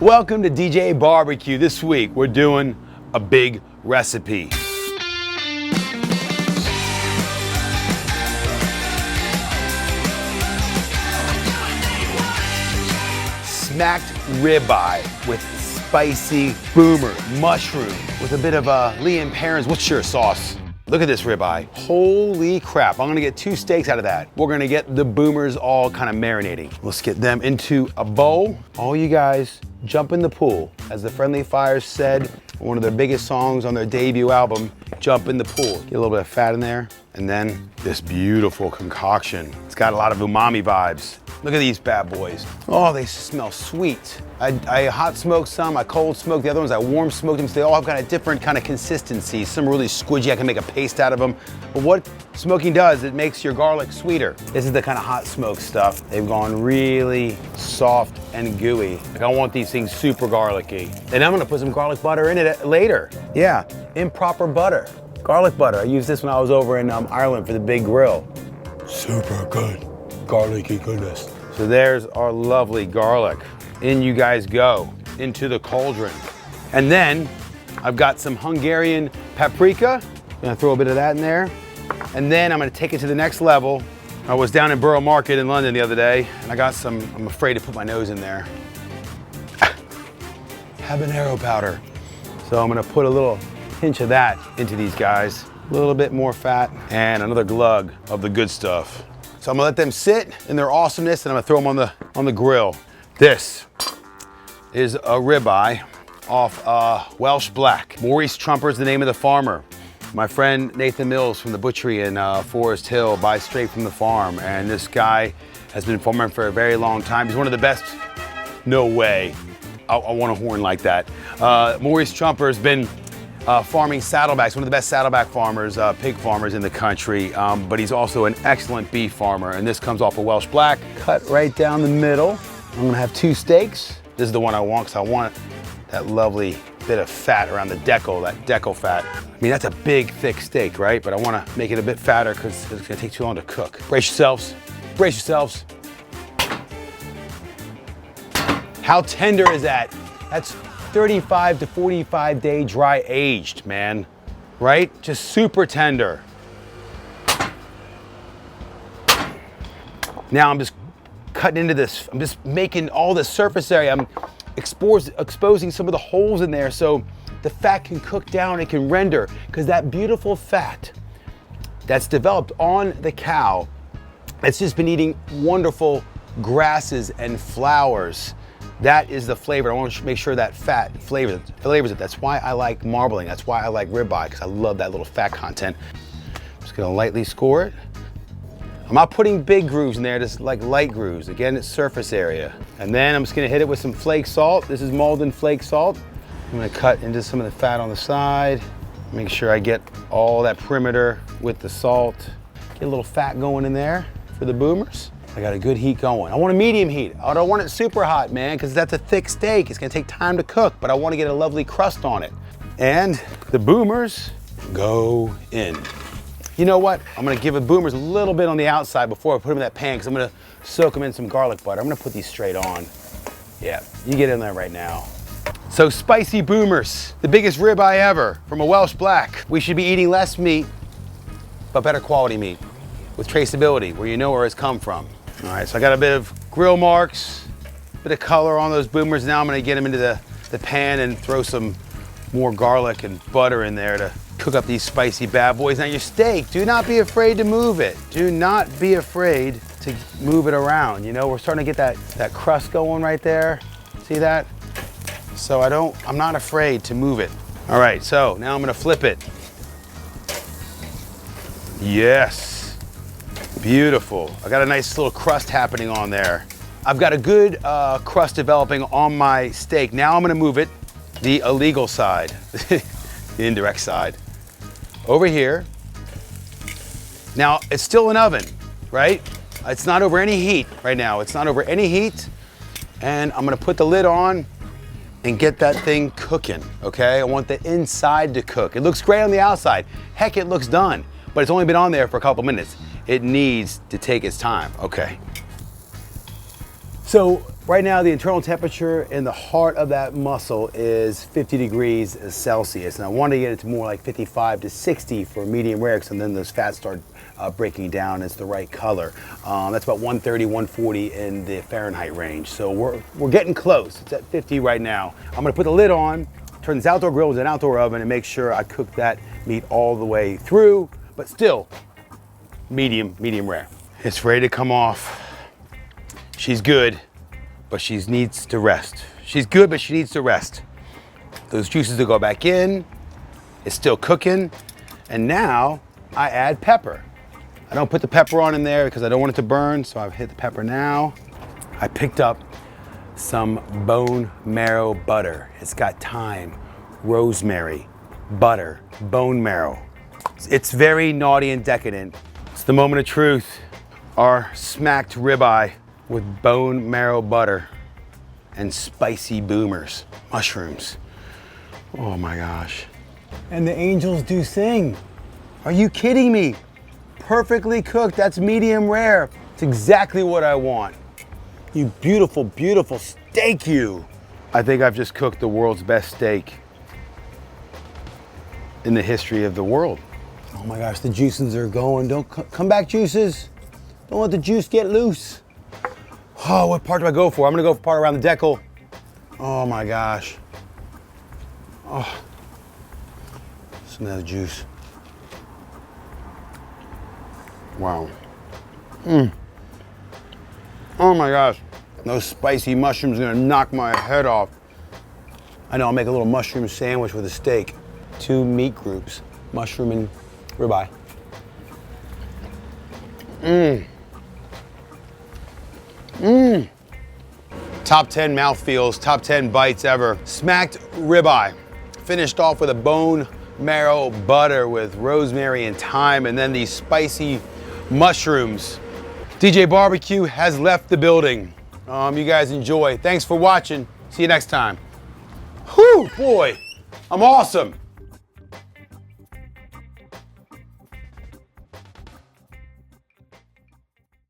Welcome to DJ Barbecue. This week we're doing a big recipe. Smacked ribeye with spicy boomer, mushroom, with a bit of Liam Perrin's Worcestershire sauce. Look at this ribeye. Holy crap, I'm gonna get 2 steaks out of that. We're gonna get the boomers all kind of marinating. Let's get them into a bowl. All you guys, jump in the pool. As the Friendly Fires said, one of their biggest songs on their debut album, jump in the pool. Get a little bit of fat in there, and then this beautiful concoction. It's got a lot of umami vibes. Look at these bad boys. Oh, they smell sweet. I hot smoked some, I cold smoked the other ones, I warm smoked them, so they all have got a different kind of consistency. Some are really squidgy, I can make a paste out of them. But what smoking does, it makes your garlic sweeter. This is the kind of hot smoke stuff. They've gone really soft and gooey. Like, I want these things super garlicky. And I'm gonna put some garlic butter in it later. Yeah, improper butter. Garlic butter, I used this when I was over in Ireland for the big grill. Super good, garlicky goodness. So there's our lovely garlic. In you guys go, into the cauldron. And then I've got some Hungarian paprika. I'm gonna throw a bit of that in there. And then I'm gonna take it to the next level. I was down in Borough Market in London the other day, and I got some, I'm afraid to put my nose in there. Habanero powder. So I'm gonna put a little pinch of that into these guys. A little bit more fat, and another glug of the good stuff. So I'm gonna let them sit in their awesomeness, and I'm gonna throw them on the grill. This is a ribeye off Welsh Black. Maurice Trumper's the name of the farmer. My friend Nathan Mills from the butchery in Forest Hill buys straight from the farm, and this guy has been farming for a very long time. He's one of the best. No way. I want a horn like that. Maurice Trumper's been farming saddlebacks, one of the best saddleback farmers, pig farmers in the country, but he's also an excellent beef farmer, and this comes off a Welsh Black. Cut right down the middle. I'm gonna have 2 steaks. This is the one I want, because I want that lovely bit of fat around the decal, that decal fat. I mean, that's a big, thick steak, right? But I wanna make it a bit fatter because it's gonna take too long to cook. Brace yourselves, brace yourselves. How tender is that? That's 35 to 45 day dry aged, man, right? Just super tender. Now I'm just cutting into this. I'm just making all the surface area. I'm exposing some of the holes in there so the fat can cook down, it can render, because that beautiful fat that's developed on the cow, it's just been eating wonderful grasses and flowers. That is the flavor. I want to make sure that fat flavors it. That's why I like marbling. That's why I like ribeye, because I love that little fat content. I'm just gonna lightly score it. I'm not putting big grooves in there, just like light grooves. Again, it's surface area. And then I'm just gonna hit it with some flake salt. This is Malden flake salt. I'm gonna cut into some of the fat on the side. Make sure I get all that perimeter with the salt. Get a little fat going in there for the boomers. I got a good heat going. I want a medium heat. I don't want it super hot, man, because that's a thick steak. It's gonna take time to cook, but I want to get a lovely crust on it. And the boomers go in. You know what? I'm gonna give the boomers a little bit on the outside before I put them in that pan, because I'm gonna soak them in some garlic butter. I'm gonna put these straight on. Yeah, you get in there right now. So spicy boomers, the biggest ribeye ever from a Welsh Black. We should be eating less meat, but better quality meat with traceability, where you know where it's come from. All right, so I got a bit of grill marks, a bit of color on those boomers. Now I'm gonna get them into the pan and throw some more garlic and butter in there to cook up these spicy bad boys. Now your steak, do not be afraid to move it. Do not be afraid to move it around. You know, we're starting to get that crust going right there. See that? So I'm not afraid to move it. All right, so now I'm gonna flip it. Yes, beautiful. I got a nice little crust happening on there. I've got a good crust developing on my steak. Now I'm gonna move it the illegal side, the indirect side, over here. Now, it's still an oven, right? It's not over any heat right now. It's not over any heat. And I'm gonna put the lid on and get that thing cooking, okay? I want the inside to cook. It looks great on the outside. Heck, it looks done, but it's only been on there for a couple minutes. It needs to take its time, okay? So Right now, the internal temperature in the heart of that muscle is 50 degrees Celsius. And I want to get it to more like 55 to 60 for medium rare, because then those fats start breaking down. It's the right color. That's about 130, 140 in the Fahrenheit range. So we're getting close. It's at 50 right now. I'm gonna put the lid on, turn this outdoor grill into an outdoor oven, and make sure I cook that meat all the way through, but still medium rare. It's ready to come off. She's good, but she needs to rest. She's good, but she needs to rest. Those juices will go back in. It's still cooking. And now I add pepper. I don't put the pepper on in there because I don't want it to burn, so I've hit the pepper now. I picked up some bone marrow butter. It's got thyme, rosemary, butter, bone marrow. It's very naughty and decadent. It's the moment of truth. Our smacked ribeye with bone marrow butter and spicy boomers, mushrooms. Oh my gosh. And the angels do sing. Are you kidding me? Perfectly cooked, that's medium rare. It's exactly what I want. You beautiful, beautiful steak, you. I think I've just cooked the world's best steak in the history of the world. Oh my gosh, the juices are going. Don't come back, juices. Don't let the juice get loose. Oh, what part do I go for? I'm gonna go for part around the decal. Oh my gosh. Oh, some of that juice. Wow. Oh my gosh. Those spicy mushrooms are gonna knock my head off. I know, I'll make a little mushroom sandwich with a steak. 2 meat groups, mushroom and ribeye. Top 10 mouthfeels, top 10 bites ever. Smacked ribeye. Finished off with a bone marrow butter with rosemary and thyme, and then these spicy mushrooms. DJ Barbecue has left the building. You guys enjoy. Thanks for watching. See you next time. Whew, boy, I'm awesome.